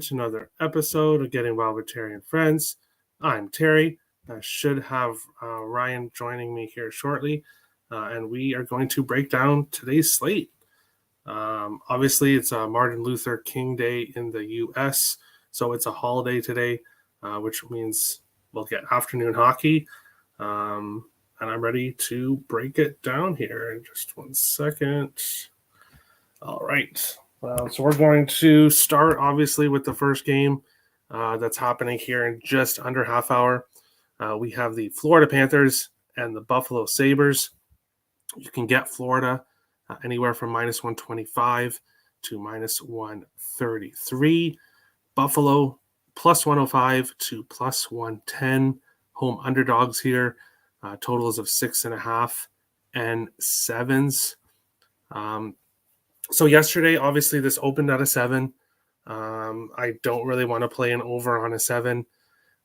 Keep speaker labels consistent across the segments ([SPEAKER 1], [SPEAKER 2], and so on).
[SPEAKER 1] to another episode of Getting Wild with Terry and Friends. I'm Terry. I should have Ryan joining me here shortly, and we are going to break down today's slate. Obviously, it's Martin Luther King Day in the U.S., so it's a holiday today, which means we'll get afternoon hockey, and I'm ready to break it down here in just 1 second. All right. So we're going to start, obviously, with the first game that's happening here in just under half hour. We have the Florida Panthers and the Buffalo Sabres. You can get Florida anywhere from minus 125 to minus 133. Buffalo plus 105 to plus 110. Home underdogs here. Totals of 6.5 and 7s. So yesterday, obviously, this opened at a 7. I don't really want to play an over on a 7.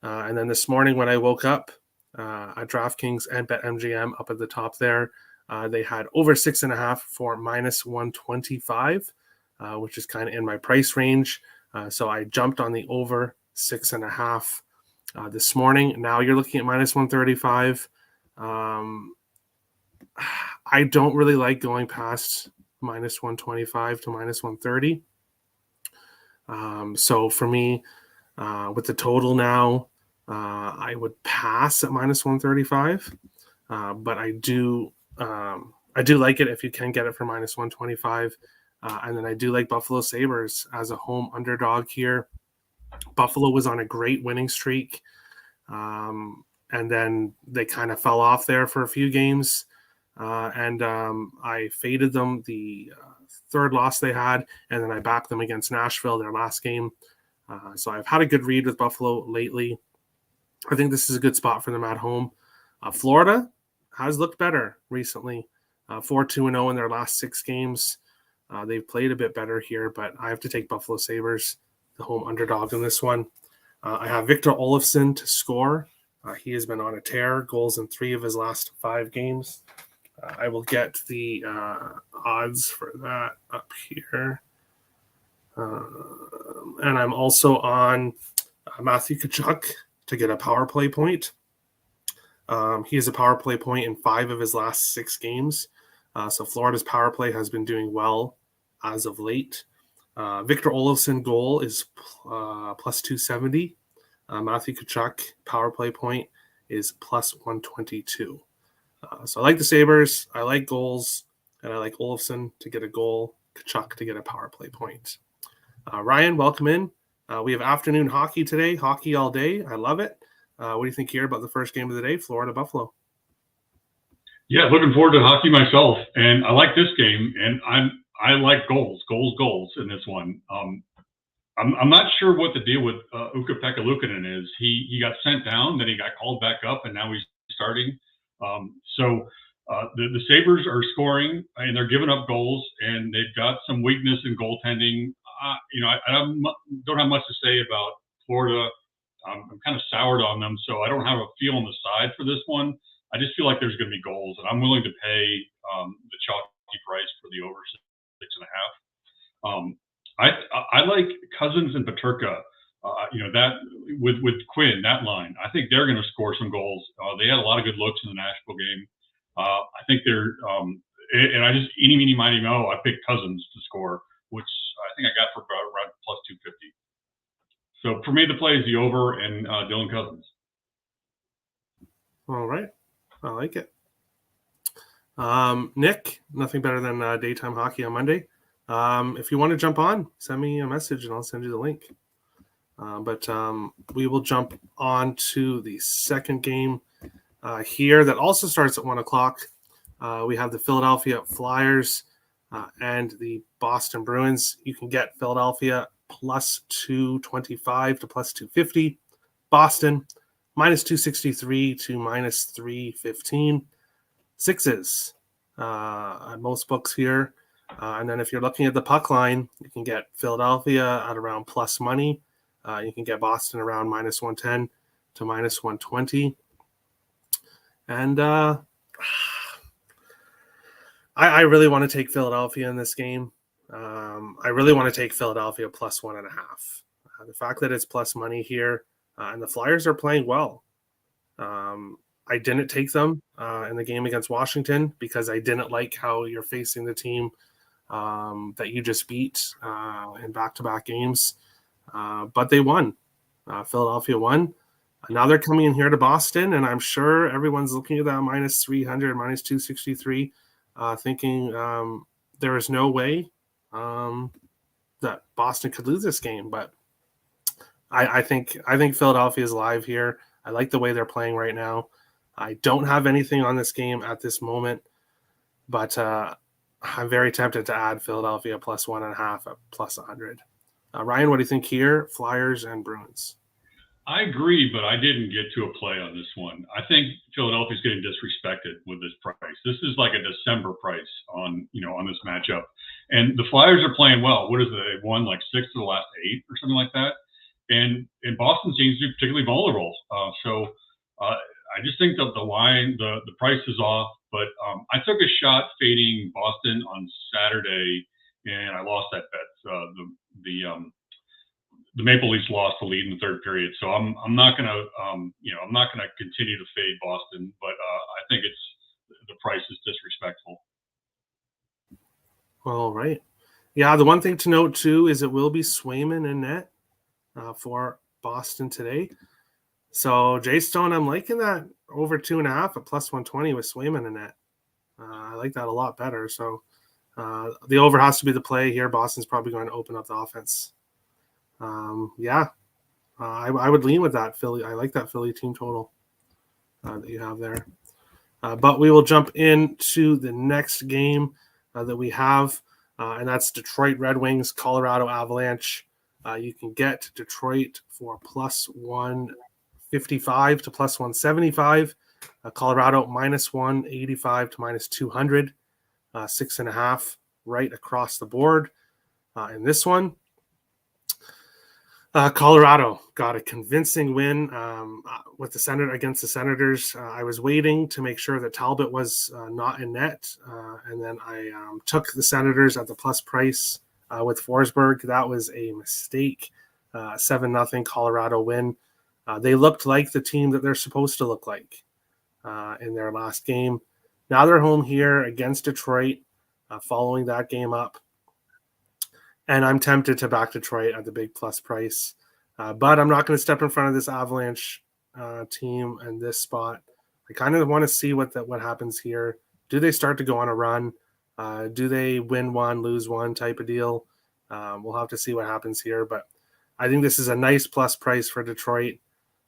[SPEAKER 1] And then this morning when I woke up at DraftKings and BetMGM up at the top there, they had over 6.5 for minus 125, which is kind of in my price range. So I jumped on the over 6.5 this morning. Now you're looking at minus 135. I don't really like going past minus 125 to minus 130. So for me, with the total now, I would pass at minus 135. But I do like it if you can get it for minus 125. And then I do like Buffalo Sabres as a home underdog here. Buffalo was on a great winning streak. And then they kind of fell off there for a few games. And I faded them the third loss they had, and then I backed them against Nashville, their last game. So I've had a good read with Buffalo lately. I think this is a good spot for them at home. Florida has looked better recently, 4-2-0 in their last 6 games. They've played a bit better here, but I have to take Buffalo Sabres, the home underdog in this one. I have Victor Olofsson to score. He has been on a tear, goals in 3 of his last 5 games. I will get the odds for that up here. And I'm also on Matthew Tkachuk to get a power play point. He has a power play point in 5 of his last 6 games. So Florida's power play has been doing well as of late. Victor Olofsson goal is plus 270. Matthew Tkachuk power play point is plus 122. So I like the Sabres, I like goals, and I like Olofsson to get a goal, Tkachuk to get a power play point. Ryan, welcome in. We have afternoon hockey today, hockey all day. I love it. What do you think here about the first game of the day, Florida-Buffalo?
[SPEAKER 2] Yeah, looking forward to hockey myself, and I like this game, and I like goals in this one. I'm not sure what the deal with Ukko-Pekka Luukkonen is. He got sent down, then he got called back up, and now he's starting. So the Sabres are scoring, and they're giving up goals, and they've got some weakness in goaltending. I don't have much to say about Florida. I'm kind of soured on them, so I don't have a feel on the side for this one. I just feel like there's going to be goals, and I'm willing to pay the chalky price for the over 6.5. I like Cousins and Peterka. That with Quinn, that line, I think they're going to score some goals. They had a lot of good looks in the Nashville game. I think they're, and I just eeny, meeny, miny, mo. I picked Cousins to score, which I think I got for around plus 250. So for me, the play is the over and Dylan Cousins.
[SPEAKER 1] All right, I like it. Nick, nothing better than daytime hockey on Monday. If you want to jump on, send me a message and I'll send you the link. But we will jump on to the second game here that also starts at 1 o'clock. We have the Philadelphia Flyers and the Boston Bruins. You can get Philadelphia plus 225 to plus 250. Boston minus 263 to minus 315. 6s at most books here. And then if you're looking at the puck line, you can get Philadelphia at around plus money. You can get Boston around minus 110 to minus 120. And I really want to take Philadelphia in this game. I really want to take Philadelphia plus 1.5. The fact that it's plus money here, and the Flyers are playing well. I didn't take them in the game against Washington because I didn't like how you're facing the team that you just beat in back-to-back games. But they won. Philadelphia won. Now they're coming in here to Boston, and I'm sure everyone's looking at that minus 300, minus 263, thinking there is no way that Boston could lose this game. But I think Philadelphia is live here. I like the way they're playing right now. I don't have anything on this game at this moment, but I'm very tempted to add Philadelphia plus 1.5 at plus 100. Ryan, what do you think here? Flyers and Bruins.
[SPEAKER 2] I agree, but I didn't get to a play on this one. I think Philadelphia's getting disrespected with this price. This is like a December price on this matchup, and the Flyers are playing well. What is it? They've won like 6 of the last 8 or something like that, and Boston seems to be particularly vulnerable. So I just think that the line, the price is off. But I took a shot fading Boston on Saturday, and I lost that bet. The Maple Leafs lost the lead in the third period, so I'm not gonna I'm not gonna continue to fade Boston, but I think the price is disrespectful.
[SPEAKER 1] All right, yeah. The one thing to note too is it will be Swayman in net for Boston today. So Jay Stone, I'm liking that over 2.5 at plus 120 with Swayman in net. I like that a lot better. So the over has to be the play here. Boston's probably going to open up the offense. I would lean with that Philly. I like that Philly team total that you have there. But we will jump into the next game that we have, and that's Detroit Red Wings, Colorado Avalanche. You can get Detroit for plus 155 to plus 175. Colorado minus 185 to minus 200. 6.5 right across the board. In this one, Colorado got a convincing win with against the Senators. I was waiting to make sure that Talbot was not in net, and then I took the Senators at the plus price with Forsberg. That was a mistake. 7-0 Colorado win. They looked like the team that they're supposed to look like in their last game. Now they're home here against Detroit, following that game up. And I'm tempted to back Detroit at the big plus price. But I'm not going to step in front of this Avalanche team and this spot. I kind of want to see what happens here. Do they start to go on a run? Do they win one, lose one type of deal? We'll have to see what happens here. But I think this is a nice plus price for Detroit.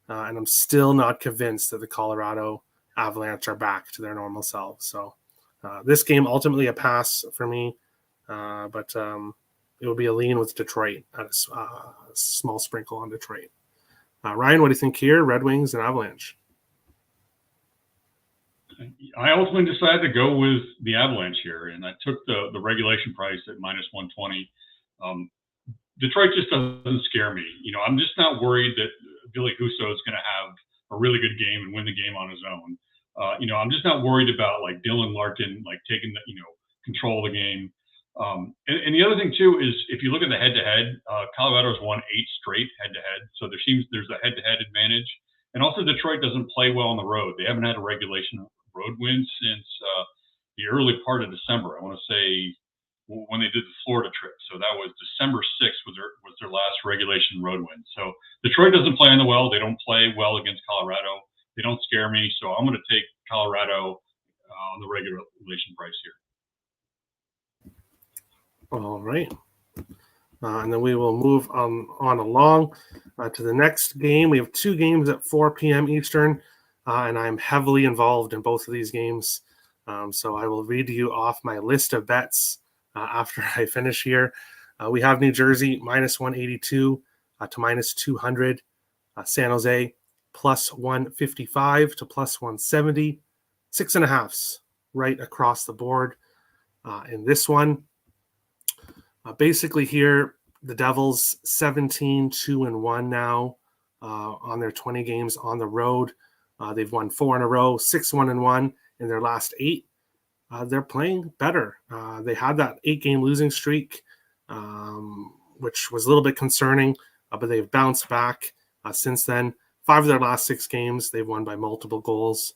[SPEAKER 1] And I'm still not convinced that the Colorado Avalanche are back to their normal selves. So this game ultimately a pass for me. But it will be a lean with Detroit at a small sprinkle on Detroit. Ryan, what do you think here? Red Wings and Avalanche.
[SPEAKER 2] I ultimately decided to go with the Avalanche here, and I took the regulation price at minus 120. Detroit just doesn't scare me. I'm just not worried that Billy Husso is going to have a really good game and win the game on his own. I'm just not worried about like Dylan Larkin taking control of the game. And the other thing too is if you look at the head-to-head, Colorado's won 8 straight head-to-head, so there's a head-to-head advantage. And also Detroit doesn't play well on the road. They haven't had a regulation road win since the early part of December. I want to say when they did the Florida trip. So that was December 6th was their last regulation road win. So Detroit doesn't play on the well. They don't play well against Colorado. They don't scare me. So I'm going to take Colorado on the regulation price here.
[SPEAKER 1] All right. And then we will move on along to the next game. We have 2 games at 4 p.m. Eastern, and I'm heavily involved in both of these games. So I will read you off my list of bets after I finish here. We have New Jersey minus 182 to minus 200. San Jose plus 155 to plus 170. 6.5s right across the board in this one. Basically here, the Devils 17-2-1 now on their 20 games on the road. They've won 4 in a row, 6-1-1 in their last 8. They're playing better. They had that 8-game losing streak, which was a little bit concerning. but they've bounced back since then. 5 of their last 6 games, they've won by multiple goals.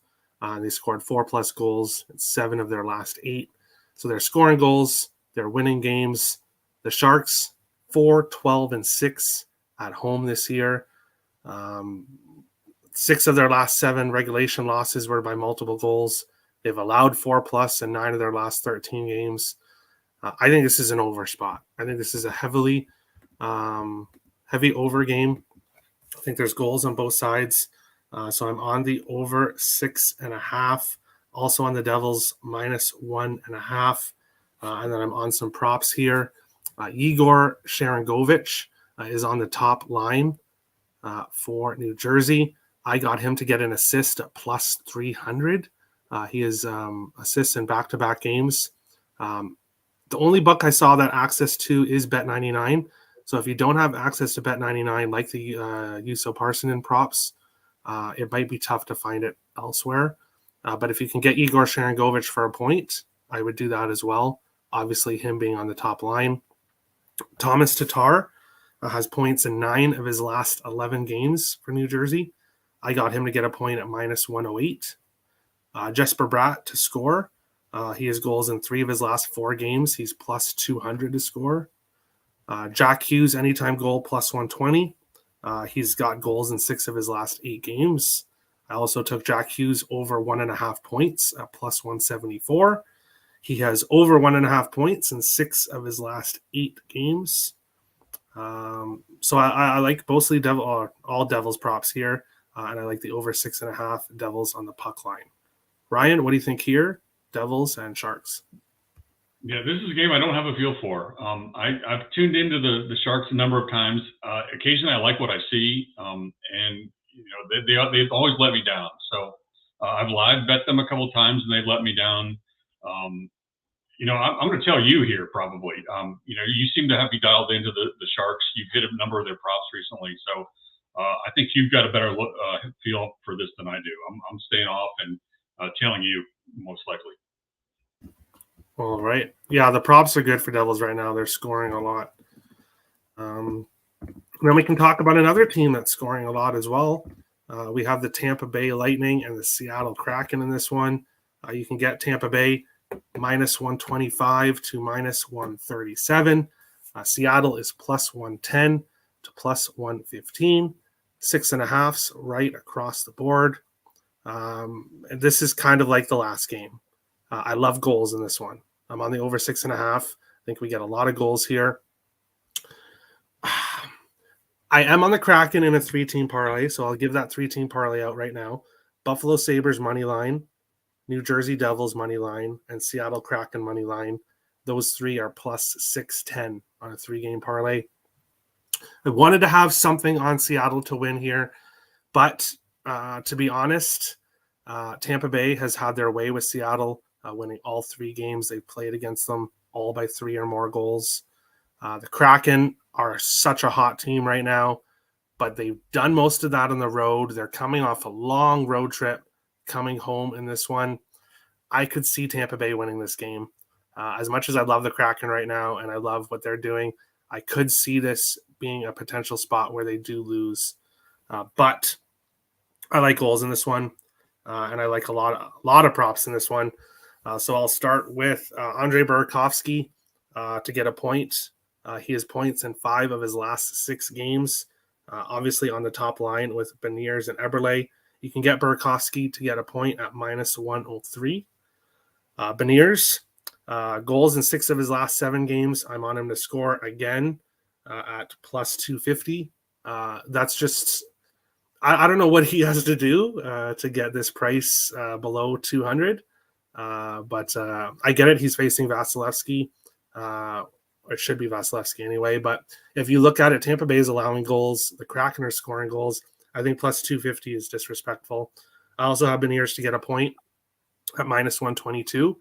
[SPEAKER 1] They scored 4+ goals in 7 of their last 8. So they're scoring goals. They're winning games. The Sharks, 4, 12, and 6 at home this year. 6 of their last 7 regulation losses were by multiple goals. They've allowed 4+ in 9 of their last 13 games. I think this is an over spot. I think this is a heavy over game. I think there's goals on both sides. So I'm on the over 6.5. Also on the Devils -1.5. And then I'm on some props here. Igor Sharangovich is on the top line for New Jersey. I got him to get an assist at +300. He is assists in back-to-back games. The only book I saw that access to is Bet99. So if you don't have access to Bet99, like the Juuso Parssinen props, it might be tough to find it elsewhere. But if you can get Igor Sharangovich for a point, I would do that as well. Obviously, him being on the top line. Thomas Tatar has points in 9 of his last 11 games for New Jersey. I got him to get a point at -108. Jesper Bratt to score. He has goals in 3 of his last 4 games. He's +200 to score. Jack Hughes, anytime goal, +120. He's got goals in 6 of his last 8 games. I also took Jack Hughes over 1.5 points at +174. He has over 1.5 points in 6 of his last 8 games. So I like mostly all Devils props here, and I like the over 6.5 Devils on the puck line. Ryan, what do you think here? Devils and Sharks.
[SPEAKER 2] Yeah, this is a game I don't have a feel for. I've tuned into the Sharks a number of times. Occasionally, I like what I see, and they always let me down. So I've live bet them a couple of times, and they've let me down. I'm going to tell you here probably. You seem to have me dialed into the Sharks. You've hit a number of their props recently, so I think you've got a better feel for this than I do. I'm staying off and telling you most likely.
[SPEAKER 1] All right. Yeah, the props are good for Devils right now. They're scoring a lot. Then we can talk about another team that's scoring a lot as well. We have the Tampa Bay Lightning and the Seattle Kraken in this one. You can get Tampa Bay -125 to -137. Seattle is +110 to +115. 6.5s right across the board. And this is kind of like the last game. I love goals in this one. I'm on the over 6.5. I think we get a lot of goals here. I am on the Kraken in a 3-team parlay, so I'll give that 3-team parlay out right now. Buffalo Sabres money line, New Jersey Devils money line, and Seattle Kraken money line. Those 3 are +610 on a 3-game parlay. I wanted to have something on Seattle to win here, but to be honest, Tampa Bay has had their way with Seattle, winning all 3 games they've played against them, all by 3 or more goals. The Kraken are such a hot team right now, but they've done most of that on the road. They're coming off a long road trip, coming home in this one. I could see Tampa Bay winning this game. As much as I love the Kraken right now and I love what they're doing, I could see this being a potential spot where they do lose. But I like goals in this one, and I like a lot of props in this one. So I'll start with Andrei Burakovsky to get a point. He has points in 5 of his last 6 games, obviously on the top line with Beniers and Eberle. You can get Burakovsky to get a point at -103. Beniers, goals in 6 of his last 7 games. I'm on him to score again at +250. That's just, I don't know what he has to do to get this price below 200. But I get it. He's facing Vasilevsky. It should be Vasilevsky anyway. But if you look at it, Tampa Bay is allowing goals. The Kraken are scoring goals. I think +250 is disrespectful. I also have Beniers to get a point at -122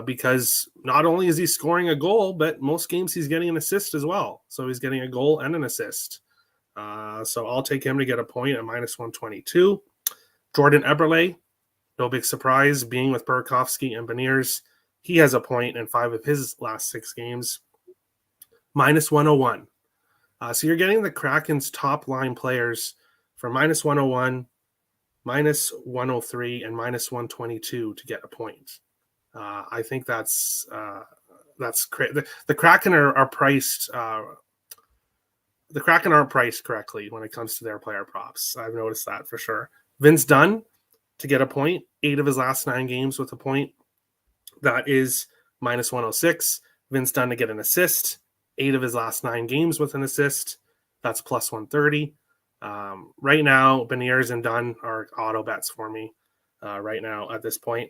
[SPEAKER 1] because not only is he scoring a goal, but most games he's getting an assist as well. So he's getting a goal and an assist. So I'll take him to get a point at -122. Jordan Eberle, no big surprise, being with Burakovsky and Beniers. He has a point in 5 of his last 6 games. -101. So you're getting the Kraken's top line players for minus 101, minus 103, and minus 122 to get a point. I think that's crazy. The Kraken are priced. The Kraken aren't priced correctly when it comes to their player props. I've noticed that for sure. Vince Dunn to get a point, 8 of his last 9 games with a point. That is minus 106. Vince Dunn to get an assist, 8 of his last 9 games with an assist. That's plus 130. Right now, Beniers and Dunn are auto bets for me right now at this point.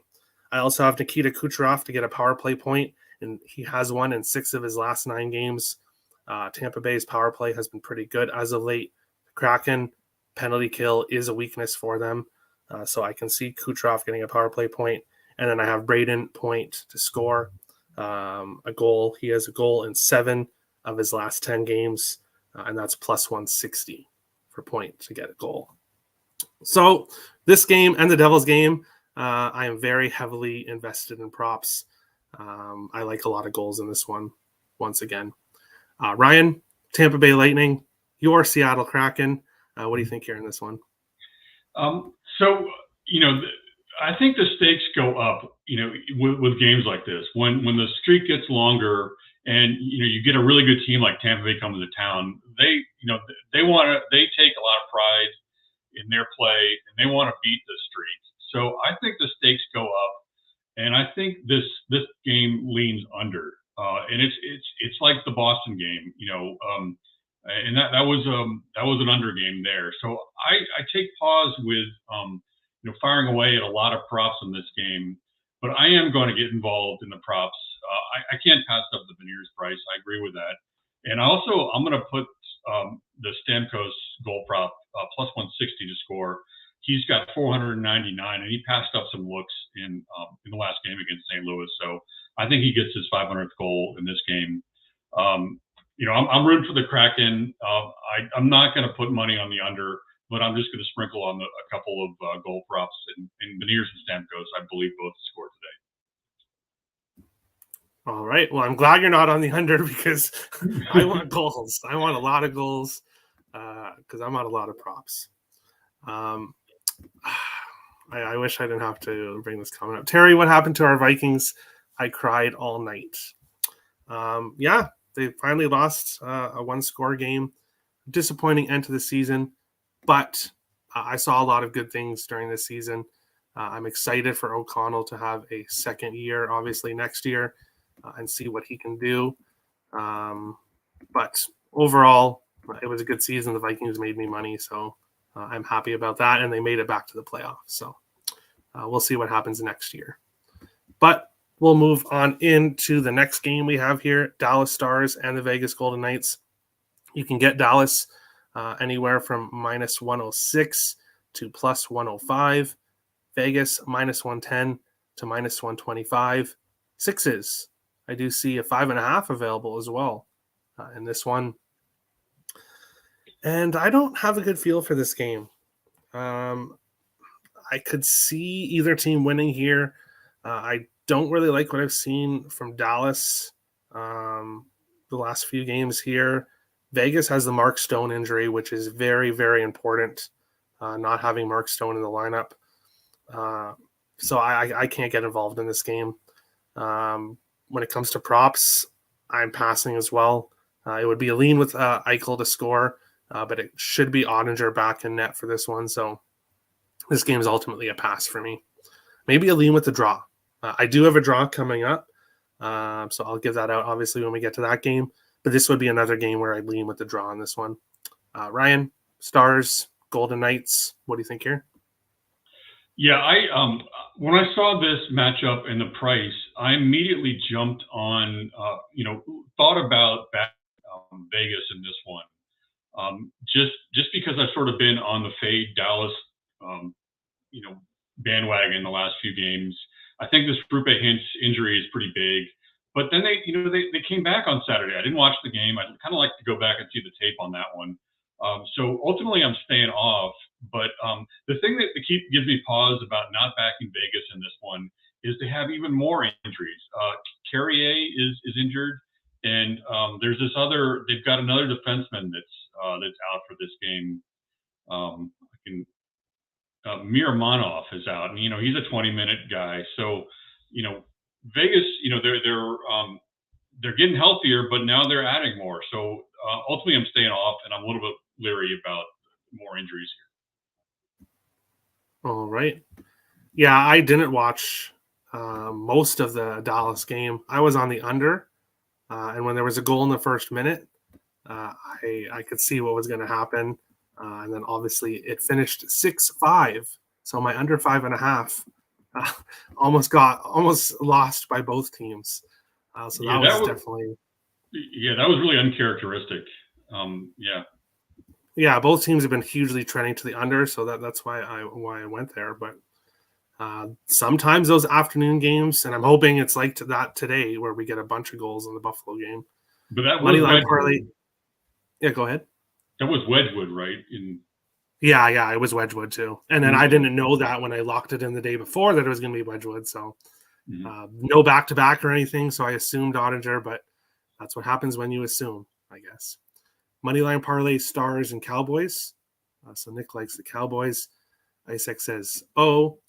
[SPEAKER 1] I also have Nikita Kucherov to get a power play point, and he has one in 6 of his last 9 games. Tampa Bay's power play has been pretty good as of late. Kraken penalty kill is a weakness for them, so I can see Kucherov getting a power play point. And then I have Braden Point to score a goal. He has a goal in 7 of his last 10 games, and that's plus 160 for Point to get a goal. So this game and the Devils game, I am very heavily invested in props. I like a lot of goals in this one, once again. Ryan, Tampa Bay Lightning, your Seattle Kraken. What do you think here in this one?
[SPEAKER 2] So, I think the stakes go up, with games like this. When the streak gets longer and, you get a really good team like Tampa Bay comes to town, they take a lot of pride in their play and they want to beat the streak. So I think the stakes go up, and I think this game leans under. And it's like the Boston game, and that was an under game there. So I take pause with firing away at a lot of props in this game, but I am going to get involved in the props. I can't pass up the Beniers price. I agree with that, and I'm going to put the Stamkos goal prop plus 160 to score. He's got 499, and he passed up some looks in the last game against St. Louis. So I think he gets his 500th goal in this game. I'm rooting for the Kraken. I'm not going to put money on the under, but I'm just going to sprinkle on a couple of goal props. And Beniers and Stamkos, I believe, both scored today.
[SPEAKER 1] All right. Well, I'm glad you're not on the under because I want goals. I want a lot of goals because I'm on a lot of props. I wish I didn't have to bring this comment up. Terry, what happened to our Vikings? I cried all night. They finally lost a one-score game. Disappointing end to the season, but I saw a lot of good things during this season. I'm excited for O'Connell to have a second year, obviously next year, and see what he can do. But overall, it was a good season. The Vikings made me money, so I'm happy about that, and they made it back to the playoffs. So we'll see what happens next year. But we'll move on into the next game we have here, Dallas Stars and the Vegas Golden Knights. You can get Dallas anywhere from minus 106 to plus 105. Vegas minus 110 to minus 125. Sixes. I do see a 5.5 available as well in this one. And I don't have a good feel for this game. I could see either team winning here. I don't really like what I've seen from Dallas the last few games here. Vegas has the Mark Stone injury, which is very, very important, not having Mark Stone in the lineup. So I can't get involved in this game. When it comes to props, I'm passing as well. It would be a lean with Eichel to score, but it should be Ottinger back in net for this one. So this game is ultimately a pass for me. Maybe a lean with the draw. I do have a draw coming up, so I'll give that out obviously when we get to that game. But this would be another game where I lean with the draw on this one. Ryan, Stars, Golden Knights, what do you think here?
[SPEAKER 2] Yeah, when I saw this matchup and the price, I immediately jumped on, thought about Vegas in this one. Just because I've sort of been on the fade Dallas, bandwagon the last few games. I think this Rupe Hintz injury is pretty big. But then they came back on Saturday. I didn't watch the game. I'd kind of like to go back and see the tape on that one. So ultimately, I'm staying off. But the thing that gives me pause about not backing Vegas in this one is they have even more injuries. Carrier is injured, And there's this other. They've got another defenseman that's out for this game. Miramonov is out, and he's a 20-minute guy. So Vegas, they're getting healthier, but now they're adding more. So ultimately, I'm staying off, and I'm a little bit leery about more injuries here.
[SPEAKER 1] All right. Yeah, I didn't watch most of the Dallas game. I was on the under, and when there was a goal in the first minute, I could see what was going to happen. And then obviously it finished 6-5. So my under 5.5 almost lost by both teams. So that was definitely.
[SPEAKER 2] Yeah, that was really uncharacteristic.
[SPEAKER 1] Yeah, both teams have been hugely trending to the under, so that's why I went there. But sometimes those afternoon games, and I'm hoping it's like that today, where we get a bunch of goals in the Buffalo game.
[SPEAKER 2] But that
[SPEAKER 1] money line parlay. Yeah, go ahead.
[SPEAKER 2] That was Wedgwood, right?
[SPEAKER 1] Yeah, it was Wedgwood too. And then I didn't know that when I locked it in the day before that it was going to be Wedgwood. So no back-to-back or anything. So I assumed Ottinger, but that's what happens when you assume, I guess. Moneyline parlay, Stars and Cowboys. So Nick likes the Cowboys. Isaac says, oh.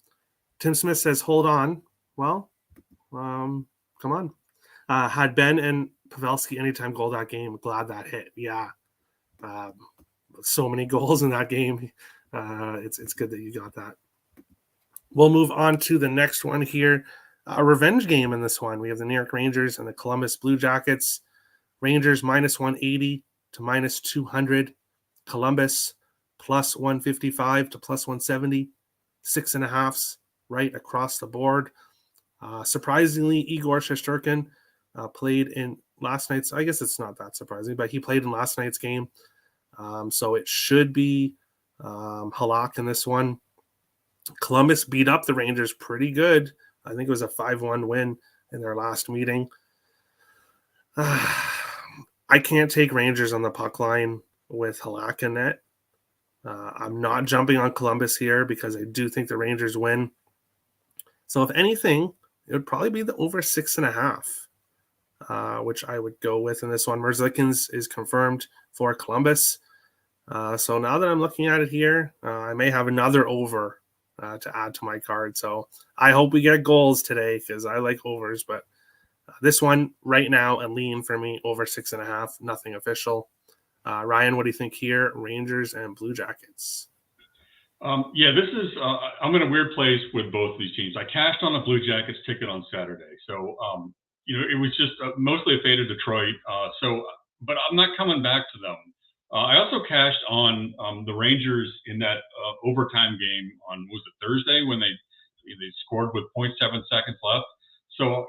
[SPEAKER 1] Tim Smith says, hold on. Well, come on. Had Ben and Pavelski anytime goal that game. Glad that hit. Yeah. So many goals in that game. It's good that you got that. We'll move on to the next one here. A revenge game in this one. We have the New York Rangers and the Columbus Blue Jackets. Rangers minus 180 to minus 200. Columbus plus 155 to plus 170. 6.5s right across the board. Surprisingly, Igor Shesterkin played in last night's. I guess it's not that surprising, but he played in last night's game. So it should be Halak in this one. Columbus beat up the Rangers pretty good. I think it was a 5-1 win in their last meeting. I can't take Rangers on the puck line with Halak in net. I'm not jumping on Columbus here because I do think the Rangers win. So if anything, it would probably be the over 6.5, which I would go with in this one. Merzlikins is confirmed for Columbus. So now that I'm looking at it here, I may have another over to add to my card. So I hope we get goals today because I like overs. But this one right now, a lean for me, over 6.5, nothing official. Ryan, what do you think here? Rangers and Blue Jackets.
[SPEAKER 2] This is I'm in a weird place with both of these teams. I cashed on a Blue Jackets ticket on Saturday. So, it was just mostly a fade of Detroit. But I'm not coming back to them. I also cashed on the Rangers in that overtime game on, was it Thursday, when they scored with 0.7 seconds left. So,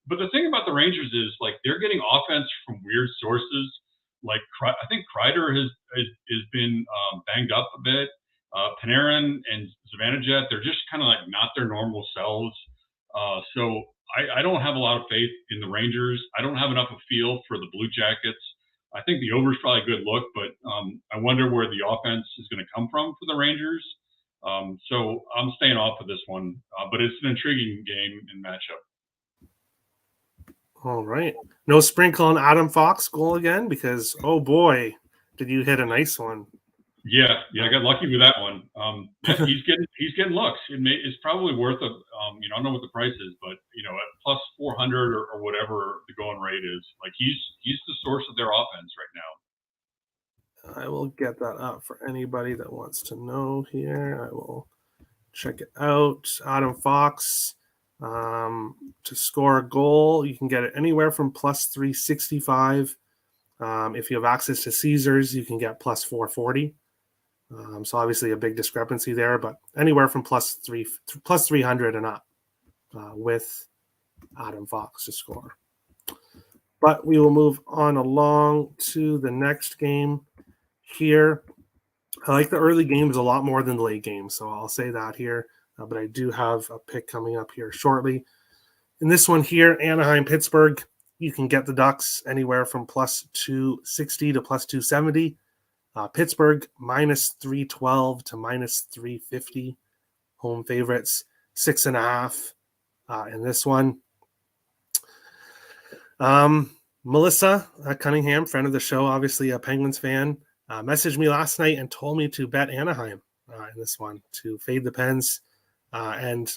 [SPEAKER 2] but the thing about the Rangers is, like, they're getting offense from weird sources. Like, I think Kreider has been banged up a bit. Panarin and Zibanejad, they're just kind of like not their normal selves. So I don't have a lot of faith in the Rangers. I don't have enough of a feel for the Blue Jackets. I think the over is probably a good look, but I wonder where the offense is going to come from for the Rangers. So I'm staying off of this one, but it's an intriguing game and matchup.
[SPEAKER 1] All right. No sprinkle on Adam Fox goal again because, oh boy, did you hit a nice one.
[SPEAKER 2] Yeah, I got lucky with that one. He's getting looks. It's probably worth I don't know what the price is, but at plus 400 or whatever the going rate is, like he's the source of their offense right
[SPEAKER 1] now. I will get that up for anybody that wants to know here. I will check it out. Adam Fox to score a goal, you can get it anywhere from plus 365. If you have access to Caesars, you can get plus 440. So obviously a big discrepancy there, but anywhere from plus 300 and up with Adam Fox to score. But we will move on along to the next game here. I like the early games a lot more than the late games, so I'll say that here. But I do have a pick coming up here shortly. In this one here, Anaheim, Pittsburgh, you can get the Ducks anywhere from plus 260 to plus 270. Pittsburgh minus 312 to minus 350. Home favorites, 6.5 in this one. Melissa Cunningham, friend of the show, obviously a Penguins fan, messaged me last night and told me to bet Anaheim in this one to fade the Pens. And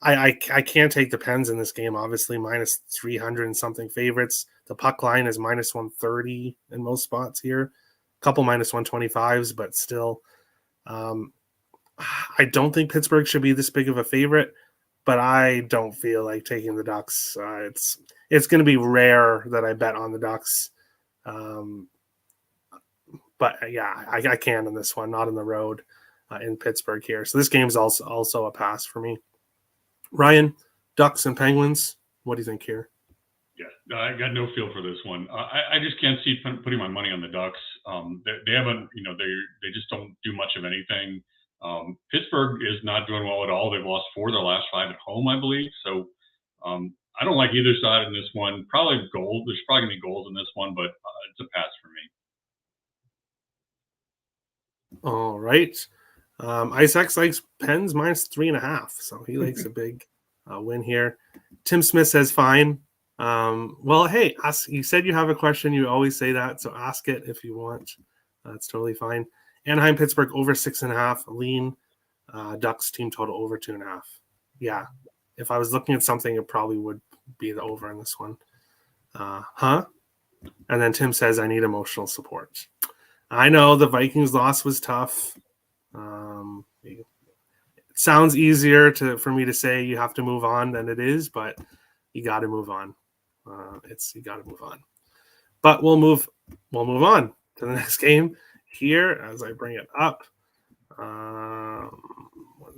[SPEAKER 1] I can't take the Pens in this game, obviously, minus 300 and something favorites. The puck line is minus 130 in most spots here. A couple minus 125s, but still. I don't think Pittsburgh should be this big of a favorite, but I don't feel like taking the Ducks. It's going to be rare that I bet on the Ducks. But yeah, I can in this one, not on the road in Pittsburgh here. So this game's also a pass for me. Ryan, Ducks and Penguins, what do you think here?
[SPEAKER 2] Yeah, I got no feel for this one. I just can't see putting my money on the Ducks. They haven't, they just don't do much of anything. Pittsburgh is not doing well at all. They've lost 4 of their last 5 at home, I believe. So I don't like either side in this one. Probably goals. There's probably going to be goals in this one, but it's a pass for me.
[SPEAKER 1] All right. Isaac likes Pens minus 3.5, so he likes a big win here. Tim Smith says fine. Well, hey, you said you have a question. You always say that, so ask it if you want. That's totally fine. Anaheim, Pittsburgh over 6.5. Lean. Ducks team total over 2.5. Yeah, if I was looking at something, it probably would be the over in this one. And then Tim says I need emotional support. I know the Vikings loss was tough. It sounds easier for me to say you have to move on than it is, but you got to move on. You got to move on. But we'll move on to the next game here as I bring it up. 1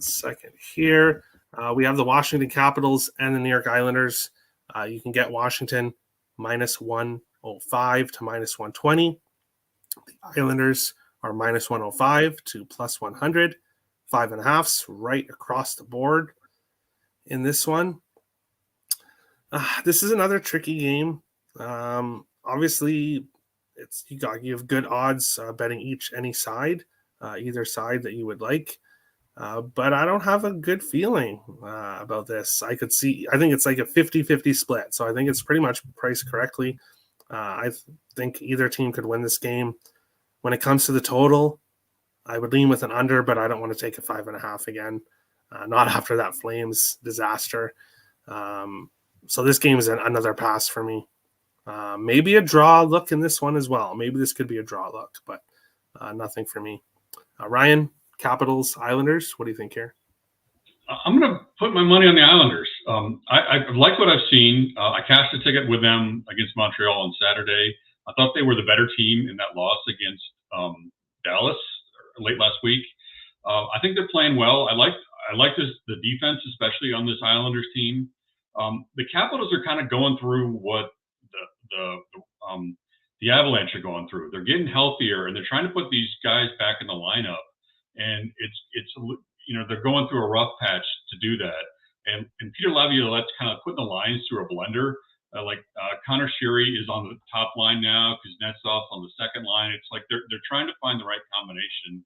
[SPEAKER 1] second here. We have the Washington Capitals and the New York Islanders. You can get Washington minus 105 to minus 120. The Islanders are minus 105 to plus 100. 5.5s right across the board in this one. This is another tricky game. Obviously, you have good odds betting any side, either side that you would like. But I don't have a good feeling about this. I think it's like a 50-50 split. So I think it's pretty much priced correctly. I think either team could win this game. When it comes to the total, I would lean with an under, but I don't want to take a 5.5 again. Not after that Flames disaster. So this game is another pass for me. Maybe a draw look in this one as well. Maybe this could be a draw look, but nothing for me. Ryan, Capitals, Islanders, what do you think here?
[SPEAKER 2] I'm going to put my money on the Islanders. I like what I've seen. I cashed a ticket with them against Montreal on Saturday. I thought they were the better team in that loss against Dallas late last week. I think they're playing well. I like the defense, especially on this Islanders team. The Capitals are kind of going through what the Avalanche are going through. They're getting healthier and they're trying to put these guys back in the lineup. And it's they're going through a rough patch to do that. And Peter Laviolette's kind of putting the lines through a blender. Connor Sheary is on the top line now, Kuznetsov on the second line. It's like they're trying to find the right combination,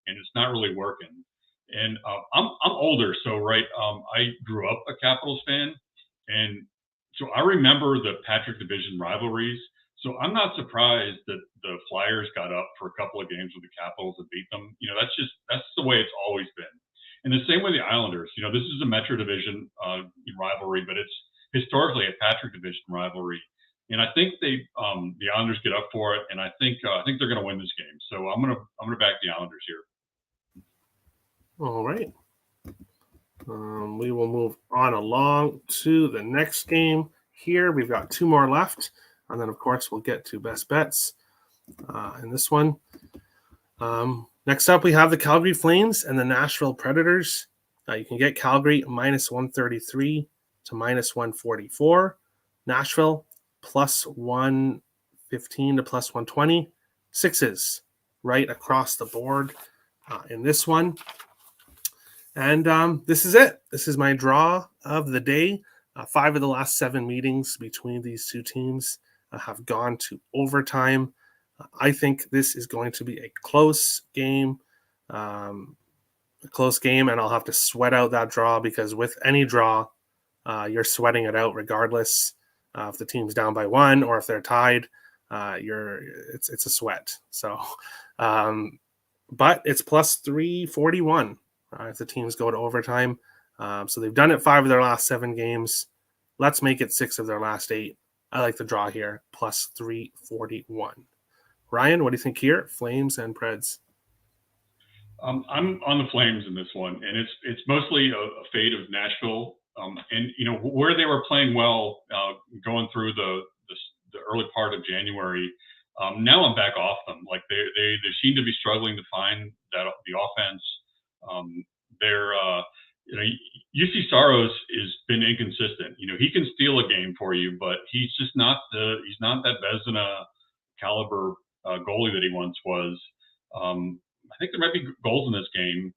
[SPEAKER 2] and it's not really working. And I'm older, so I grew up a Capitals fan, and so I remember the Patrick Division rivalries. So I'm not surprised that the Flyers got up for a couple of games with the Capitals and beat them. That's the way it's always been. And the same way the Islanders. This is a Metro Division rivalry, but it's historically a Patrick Division rivalry. And I think the Islanders get up for it, and I think they're going to win this game. So I'm gonna back the Islanders here.
[SPEAKER 1] All right. We will move on along to the next game here. We've got 2 more left, and then of course we'll get to best bets in this one. Next up, we have the Calgary Flames and the Nashville Predators. You can get Calgary minus 133 to minus 144. Nashville plus 115 to plus 120. 6s right across the board in this one. And this is it. This is my draw of the day. 5 of the last 7 meetings between these two teams have gone to overtime. I think this is going to be a close game. And I'll have to sweat out that draw because with any draw, you're sweating it out regardless. If the team's down by 1 or if they're tied, it's a sweat. So, but it's plus 341 if the teams go to overtime. So they've done it 5 of their last 7 games. Let's make it 6 of their last 8. I like the draw here, plus 341. Ryan, what do you think here? Flames and Preds.
[SPEAKER 2] I'm on the Flames in this one, and it's mostly a fade of Nashville. And where they were playing well going through the early part of January. Now I'm back off them. Like they seem to be struggling to find the offense. UC Saros has been inconsistent. He can steal a game for you, but he's just not that Vezina caliber goalie that he once was. I think there might be goals in this game,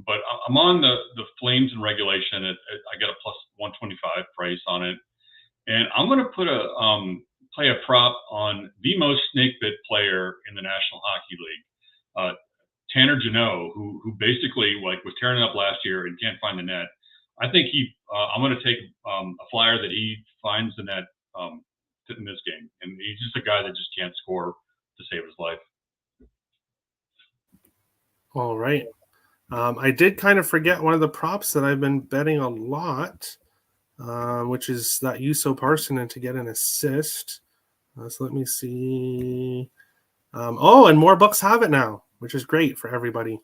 [SPEAKER 2] but I'm on the Flames in regulation. I get a plus 125 price on it, and I'm going to put play a prop on the most snake bit player in the National Hockey League, Tanner Jeannot, who basically was tearing it up last year and can't find the net. I think I'm going to take a flyer that he finds the net in this game, and he's just a guy that just can't score to save his life.
[SPEAKER 1] All right. I did kind of forget one of the props that I've been betting a lot, which is that Juuso Parssinen to get an assist. So let me see. And more books have it now, which is great for everybody.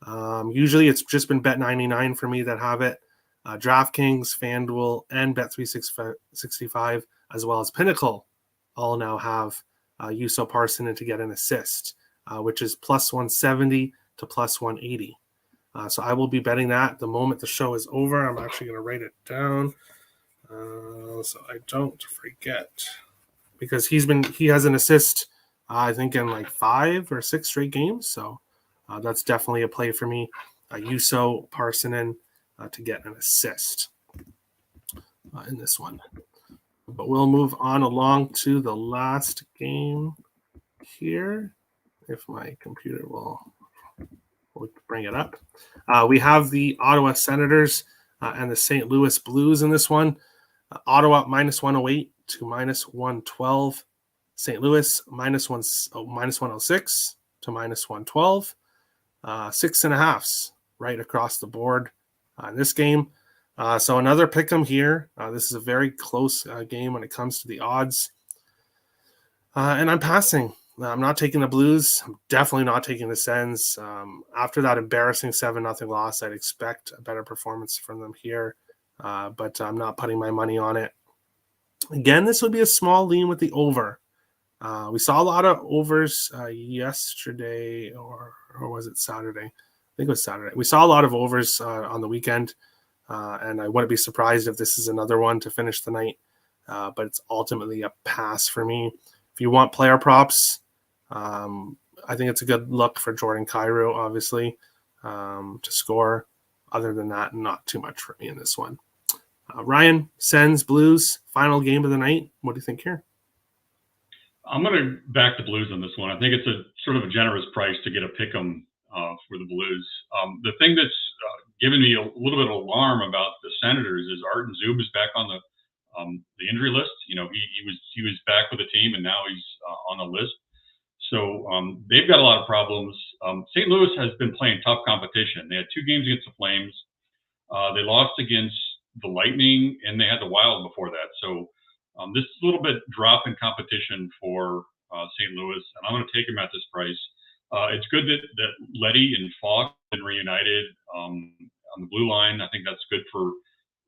[SPEAKER 1] Usually it's just been Bet99 for me that have it. DraftKings, FanDuel, and Bet365, as well as Pinnacle, all now have Juuso Parssinen to get an assist, which is plus 170 to plus 180. So I will be betting that the moment the show is over. I'm actually going to write it down so I don't forget, because he has an assist, I think, in like 5 or 6 straight games. So that's definitely a play for me. Juuso Parssinen to get an assist in this one. But we'll move on along to the last game here, if my computer will bring it up. We have the Ottawa Senators and the St. Louis Blues in this one. Ottawa minus 108 to minus 112. St. Louis minus 106 to minus 112. 6.5s right across the board in this game. So another pick 'em here. This is a very close game when it comes to the odds. And I'm passing. I'm not taking the Blues. I'm definitely not taking the Sens. After that embarrassing 7-0 loss, I'd expect a better performance from them here. But I'm not putting my money on it. Again, this would be a small lean with the over. We saw a lot of overs yesterday, or was it Saturday? I think it was Saturday. We saw a lot of overs on the weekend, and I wouldn't be surprised if this is another one to finish the night. But it's ultimately a pass for me. If you want player props, I think it's a good look for Jordan Kyrou, obviously, to score. Other than that, not too much for me in this one. Ryan, Sens, Blues, final game of the night. What do you think here?
[SPEAKER 2] I'm going to back the Blues on this one. I think it's a sort of a generous price to get a pick 'em for the Blues. The thing that's given me a little bit of alarm about the Senators is Artem Zub is back on the injury list. He was back with the team, and now he's on the list. So they've got a lot of problems. St. Louis has been playing tough competition. They had 2 games against the Flames. They lost against the Lightning, and they had the Wild before that. So this is a little bit drop in competition for St. Louis, and I'm going to take them at this price. It's good that Leddy and Falk have been reunited on the blue line. I think that's good for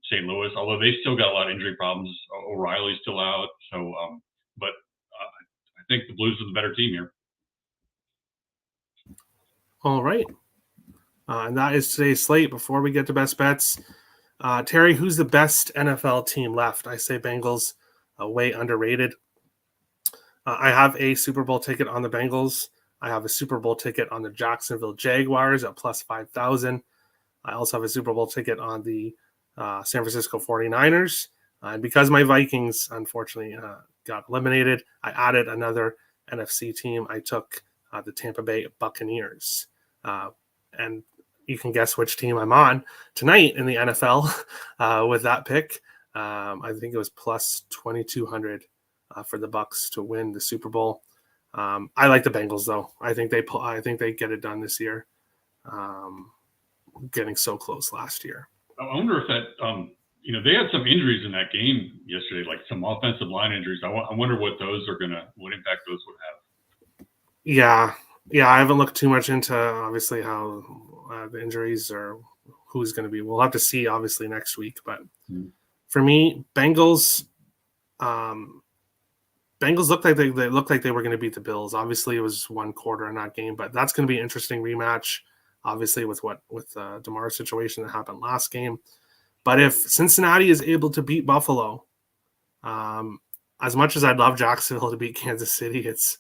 [SPEAKER 2] St. Louis, although they still got a lot of injury problems. O'Reilly's still out. So, but I think the Blues are the better team here.
[SPEAKER 1] All right. And that is today's slate. Before we get to best bets, Terry, who's the best NFL team left? I say Bengals, way underrated. I have a Super Bowl ticket on the Bengals. I have a Super Bowl ticket on the Jacksonville Jaguars at plus 5,000. I also have a Super Bowl ticket on the San Francisco 49ers. And because my Vikings, unfortunately, got eliminated, I added another NFC team. I took the Tampa Bay Buccaneers. And you can guess which team I'm on tonight in the NFL with that pick. I think it was plus 2,200 for the Bucks to win the Super Bowl. I like the Bengals though. I think they get it done this year. Getting so close last year.
[SPEAKER 2] I wonder if that they had some injuries in that game yesterday, like some offensive line injuries. I wonder what impact those would have.
[SPEAKER 1] Yeah, I haven't looked too much into obviously how the injuries or who's going to be. We'll have to see obviously next week. But for me, Bengals looked like they were going to beat the Bills. Obviously, it was one quarter in that game, but that's going to be an interesting rematch. Obviously, with DeMar's situation that happened last game. But if Cincinnati is able to beat Buffalo, as much as I'd love Jacksonville to beat Kansas City, it's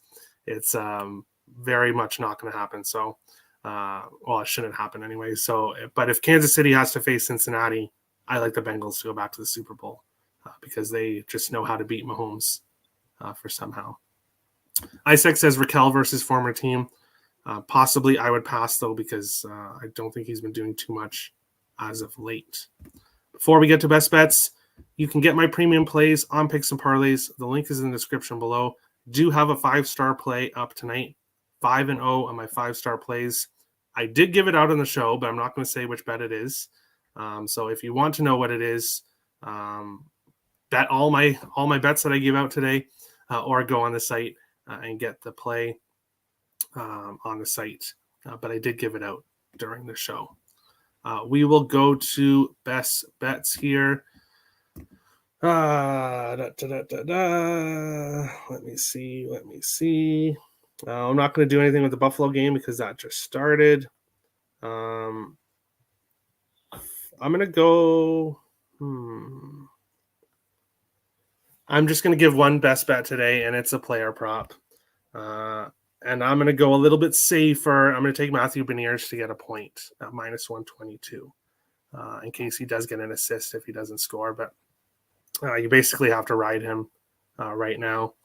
[SPEAKER 1] very much not going to happen. So, it shouldn't happen anyway. So, but if Kansas City has to face Cincinnati, I like the Bengals to go back to the Super Bowl because they just know how to beat Mahomes for somehow. Isaac says Raquel versus former team. Possibly I would pass though because I don't think he's been doing too much as of late. Before we get to best bets, you can get my premium plays on Picks and Parlays. The link is in the description below. Do have a 5-star play up tonight. 5-0 on my 5-star plays. I did give it out on the show, but I'm not going to say which bet it is. So if you want to know what it is, bet all my bets that I give out today, or go on the site and get the play on the site. But I did give it out during the show. We will go to best bets here. Let me see. I'm not going to do anything with the Buffalo game because that just started. I'm going to go. I'm just going to give one best bet today, and it's a player prop. And I'm going to go a little bit safer. I'm going to take Matthew Beniers to get a point at minus 122 in case he does get an assist if he doesn't score. But you basically have to ride him right now.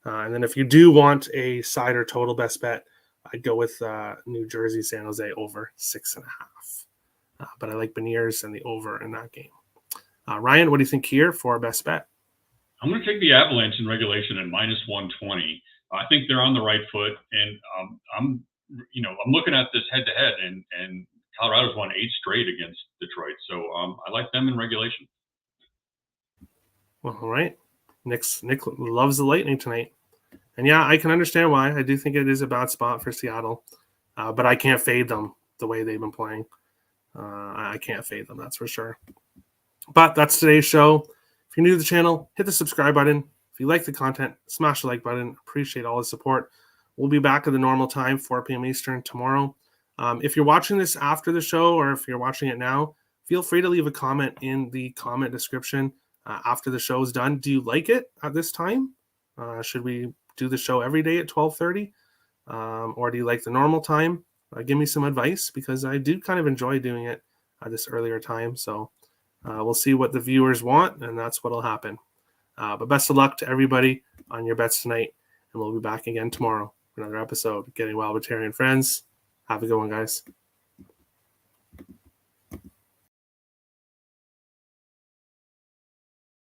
[SPEAKER 1] And then if you do want a side or total best bet, I'd go with New Jersey, San Jose over 6.5. But I like Beniers and the over in that game. Ryan, what do you think here for best bet?
[SPEAKER 2] I'm going to take the Avalanche in regulation at minus 120. I think they're on the right foot, and I'm looking at this head to head, and Colorado's won 8 straight against Detroit, so I like them in regulation.
[SPEAKER 1] Well, all right, Nick loves the Lightning tonight, and yeah, I can understand why. I do think it is a bad spot for Seattle, but I can't fade them the way they've been playing. I can't fade them, that's for sure. But that's today's show. If you're new to the channel, hit the subscribe button. If you like the content, smash the like button. Appreciate all the support. We'll be back at the normal time, 4 p.m. Eastern tomorrow. If you're watching this after the show or if you're watching it now, feel free to leave a comment in the comment description after the show is done. Do you like it at this time? Should we do the show every day at 12:30? Or do you like the normal time? Give me some advice because I do kind of enjoy doing it at this earlier time. So we'll see what the viewers want, and that's what'll happen. But best of luck to everybody on your bets tonight, and we'll be back again tomorrow for another episode of Getting Wild with Terry and Friends. Have a good one, guys.